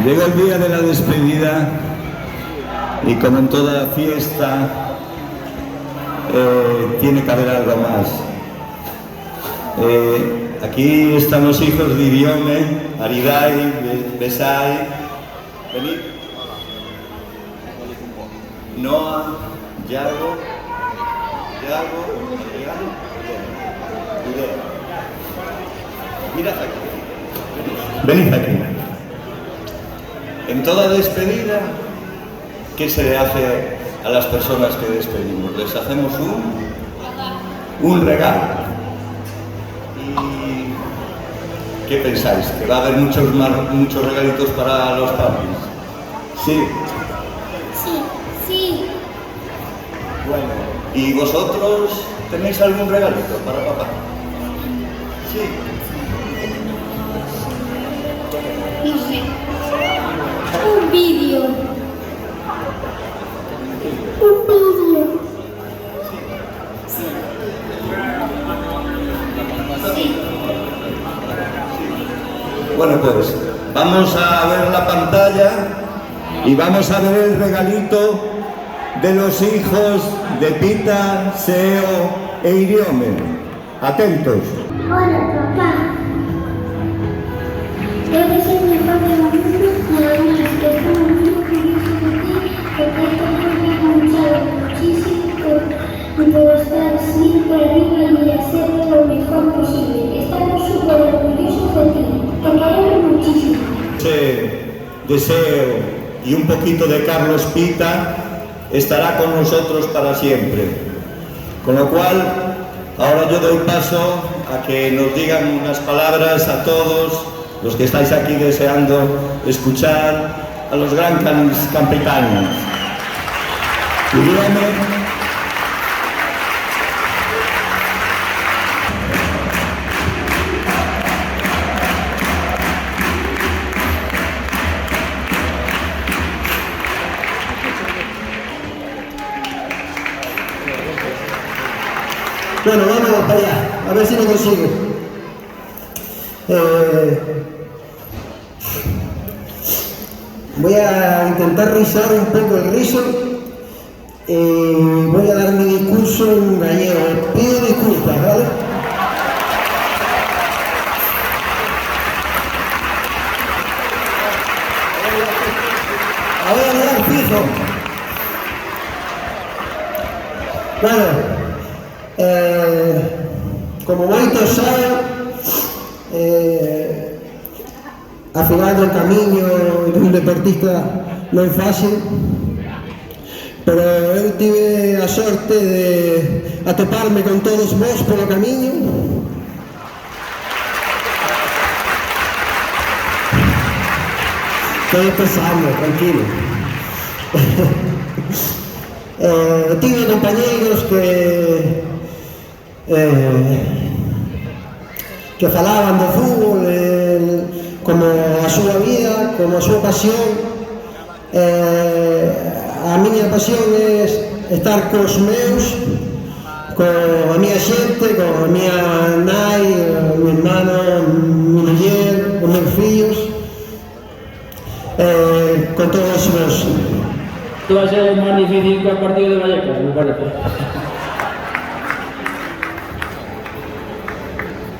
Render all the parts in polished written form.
Llega el día de la despedida y como en toda fiesta tiene que haber algo más. Aquí están los hijos de Iriome, Aridai, Besai, venid, Noah, Yago, Idea. Mirad aquí, venid aquí. En toda despedida, ¿qué se le hace a las personas que despedimos? Les hacemos un regalo. ¿Y qué pensáis? ¿Que va a haber muchos regalitos para los papis? ¿Sí? Sí. Bueno, ¿y vosotros tenéis algún regalito para papá? Sí. No sé. Un vídeo. Bueno, pues vamos a ver la pantalla y vamos a ver el regalito de los hijos de Pita, Seo e Iriome. Atentos. Hola, papá. Eres el mejor de la mundo y además que estamos muy orgullosos de ti porque estás luchado muchísimo por estar siempre arriba y hacer lo mejor posible. Estamos súper orgullosos de ti. Te queremos muchísimo. Deseo y un poquito de Carlos Pita estará con nosotros para siempre. Con lo cual, ahora yo doy paso a que nos digan unas palabras a todos los que estáis aquí deseando escuchar a los gran capitanes. Bueno, vamos para allá, a ver si lo consigo. Voy a intentar rizar un poco el rizo y voy a dar mi discurso en gallego. Pido disculpas, ¿vale? A ver, fijo. Bueno. Como moitos saben, a final do camiño dun deportista non fácil, pero eu tive a sorte de atoparme con todos vós polo camiño. Estou empezando, tranquilo. Tive compañeiros que falaban do fútbol como a súa vida, como a súa pasión. A miña pasión é estar cos meus, coa miña xente, coa miña nai, o meu hermano, mi muller, os meus fillos, con todos vos. Isto vai ser máis difícil que o partido de Vallecas, me parece.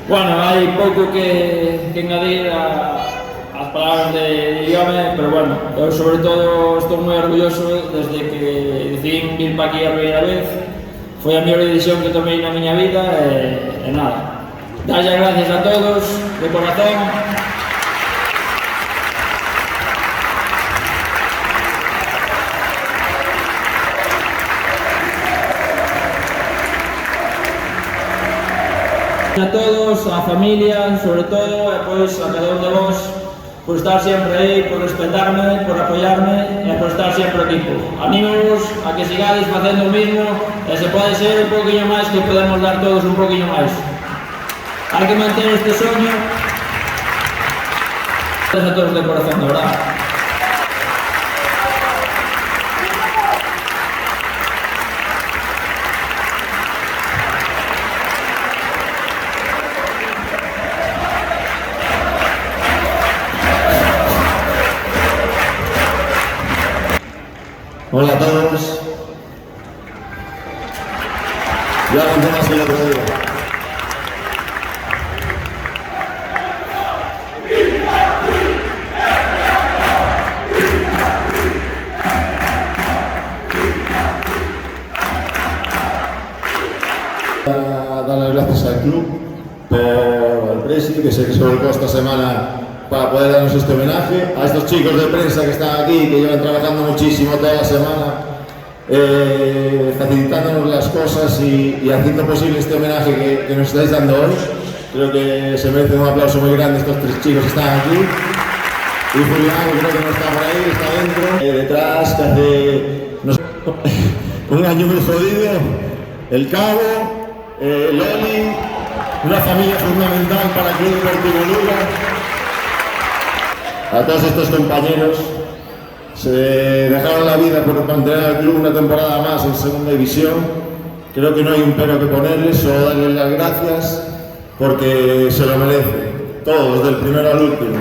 Bueno, hai pouco que engadir as palabras de Iriome, pero bueno, eu sobre todo estou moi orgulloso desde que decidín vir para aquí a primeira vez. Foi a mellor decisión que tomei na miña vida e nada. Darlle gracias a todos, de corazón. A todos, a familia, sobre todo, e pois a cada un de vos por estar sempre aí, por respetarme, por apoiarme e por estar sempre equipo. Anímos a que sigades facendo o mismo e se pode ser un poquinho máis que podemos dar todos un poquinho máis. Hai que manter este soño. Gracias a todos de corazón, de verdad. Hola a todos. Ya no más que el otro día. Dar las gracias al club por el presi, que sé que se volcó esta semana para poder darnos este homenaje, a estos chicos de prensa que están aquí, que llevan trabajando muchísimo toda la semana, facilitándonos las cosas y haciendo posible este homenaje que nos estáis dando hoy. Creo que se merecen un aplauso muy grande estos tres chicos que están aquí. Y Julián, creo que no está por ahí, está dentro. Detrás, que hace un año muy jodido, el Cabo, Loli, una familia fundamental para el Club Deportivo Lugo. A todos estos compañeros, se dejaron la vida por mantener al club una temporada más en segunda división. Creo que no hay un pero que ponerles, solo darles las gracias porque se lo merecen, todos, del primero al último.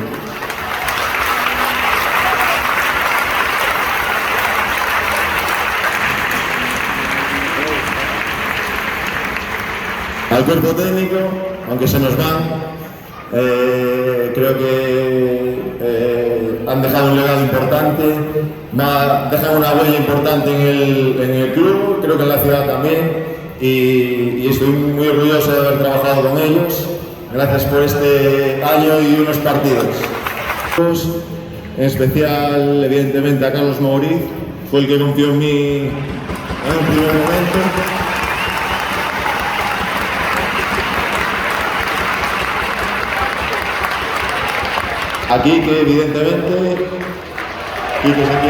Al cuerpo técnico, aunque se nos van, creo que han dejado un legado importante, dejan una huella importante en el club, creo que en la ciudad también, y estoy muy orgulloso de haber trabajado con ellos. Gracias por este año y unos partidos. En especial, evidentemente, a Carlos Mouriz, fue el que confió en mí en un primer momento. Aquí, que evidentemente, Quique es aquí.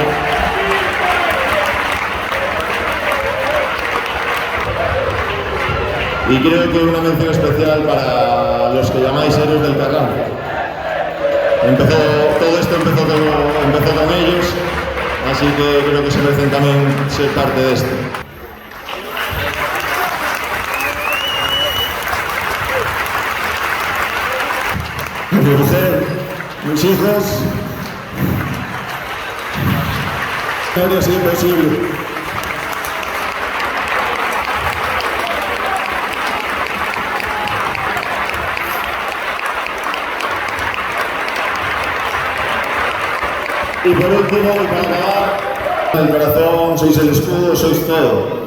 Y creo que una mención especial para los que llamáis héroes del Carranza. Todo esto empezó con ellos, así que creo que se merecen también ser parte de esto. Mi mujer, mis hijos, no habría sido posible. Y por último, y para acabar, el corazón, sois el escudo, sois todo.